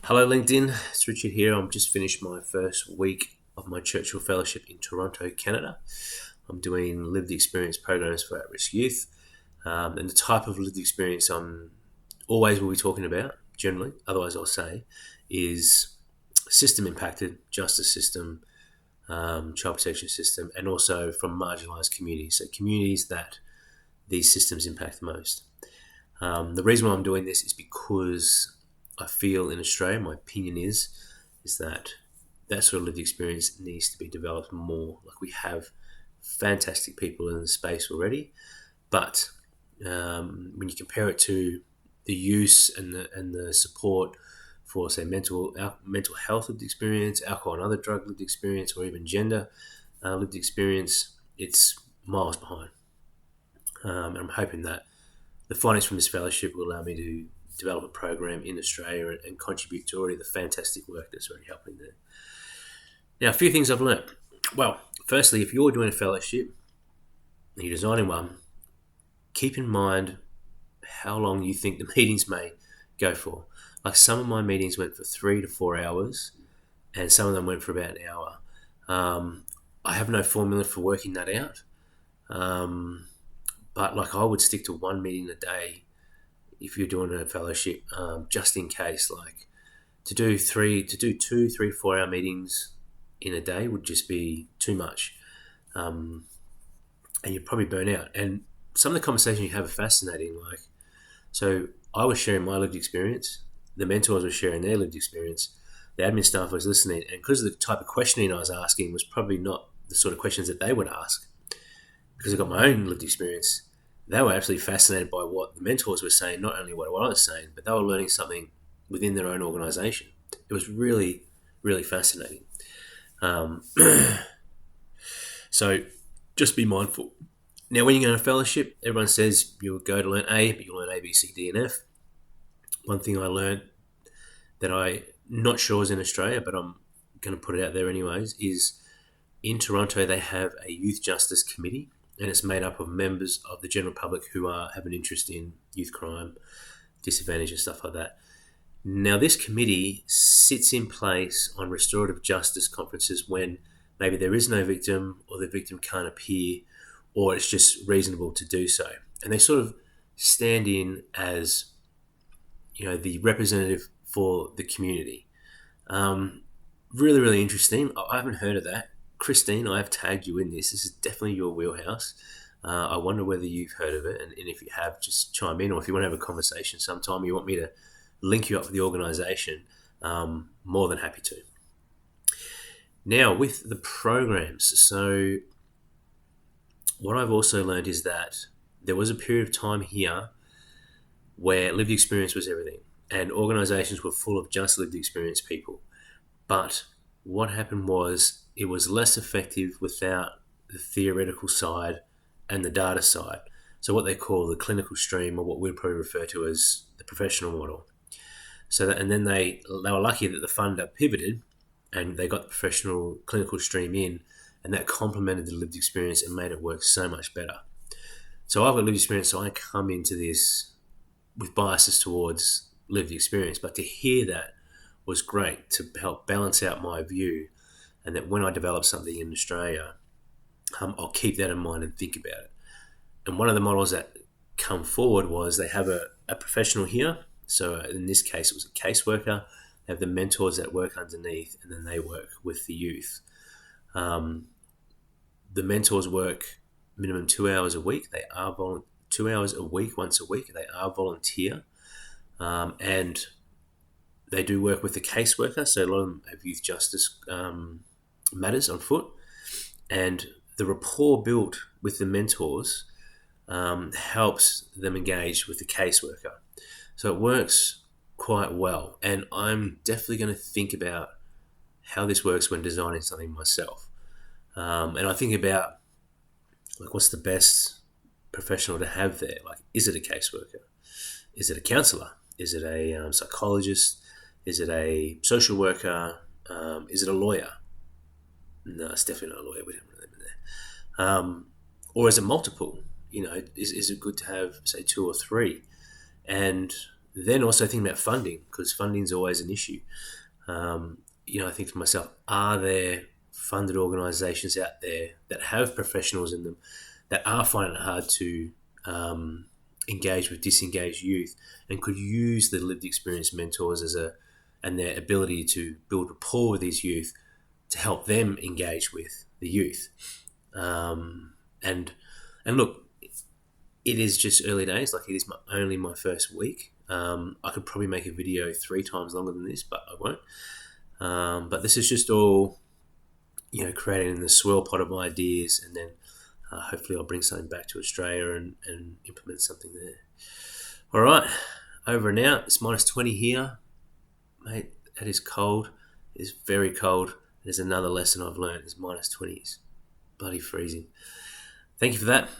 Hello, LinkedIn. It's Richard here. I've just finished my first week of my Churchill Fellowship in Toronto, Canada. I'm doing lived experience programs for at-risk youth. And the type of lived experience I'm always will be talking about, generally, otherwise I'll say, is system impacted, justice system, child protection system, and also from marginalised communities. So communities that these systems impact the most. The reason why I'm doing this is because I feel in Australia, my opinion is that sort of lived experience needs to be developed more. Like, we have fantastic people in the space already, but when you compare it to the use and the support for, say, mental health lived experience, alcohol and other drug lived experience, or even gender lived experience, it's miles behind. And I'm hoping that the findings from this fellowship will allow me to develop a program in Australia and contribute to already the fantastic work that's already happening there. Now, a few things I've learned. Well, firstly, if you're doing a fellowship and you're designing one, keep in mind how long you think the meetings may go for. Like, some of my meetings went for 3 to 4 hours, and some of them went for about an hour. I have no formula for working that out, but like, I would stick to one meeting a day if you're doing a fellowship, just in case. Like, to do 2, 3, 4 hour meetings in a day would just be too much, and you'd probably burn out. And some of the conversations you have are fascinating. Like, so I was sharing my lived experience, the mentors were sharing their lived experience, the admin staff was listening, and because of the type of questioning I was asking was probably not the sort of questions that they would ask, because I got my own lived experience. They were absolutely fascinated by what the mentors were saying, not only what I was saying, but they were learning something within their own organisation. It was really, really fascinating. So just be mindful. Now, when you go to a fellowship, everyone says you'll go to learn A, but you'll learn A, B, C, D, and F. One thing I learned that I'm not sure is in Australia, but I'm going to put it out there anyways, is in Toronto they have a youth justice committee, and it's made up of members of the general public who have an interest in youth crime, disadvantage and stuff like that. Now, this committee sits in place on restorative justice conferences when maybe there is no victim, or the victim can't appear, or it's just reasonable to do so. And they sort of stand in as, the representative for the community. Really, really interesting. I haven't heard of that. Christine, I have tagged you in this. This is definitely your wheelhouse. I wonder whether you've heard of it, and if you have, just chime in, or if you want to have a conversation sometime, you want me to link you up with the organisation, more than happy to. Now, with the programs, so what I've also learned is that there was a period of time here where lived experience was everything, and organisations were full of just lived experience people. But what happened was, it was less effective without the theoretical side and the data side. So what they call the clinical stream, or what we'd probably refer to as the professional model. And then they were lucky that the funder pivoted and they got the professional clinical stream in, and that complemented the lived experience and made it work so much better. So I've got lived experience, so I come into this with biases towards lived experience, but to hear that was great to help balance out my view, and that when I develop something in Australia, I'll keep that in mind and think about it. And one of the models that come forward was they have a professional here. So in this case, it was a caseworker. They have the mentors that work underneath, and then they work with the youth. The mentors work minimum 2 hours a week. They are 2 hours a week, once a week. They are volunteer. And they do work with the caseworker. So a lot of them have youth justice matters on foot, and the rapport built with the mentors helps them engage with the caseworker. So it works quite well, and I'm definitely going to think about how this works when designing something myself. And I think about, like, what's the best professional to have there? Like, is it a caseworker? Is it a counsellor? Is it a psychologist? Is it a social worker? Is it a lawyer? No, it's definitely not a lawyer. We don't want them in there. Or is it multiple? Is it good to have, say, 2 or 3? And then also thinking about funding, because funding is always an issue. I think to myself, are there funded organisations out there that have professionals in them that are finding it hard to engage with disengaged youth, and could use the lived experience mentors and their ability to build rapport with these youth to help them engage with the youth. And look, it is just early days. Like, it is only my first week. I could probably make a video 3 times longer than this, but I won't. But this is just all, creating the swirl pot of ideas, and then hopefully I'll bring something back to Australia and implement something there. All right, over and out. It's -20 here. Mate, that is cold. It is very cold. There's another lesson I've learned is -20 is bloody freezing. Thank you for that.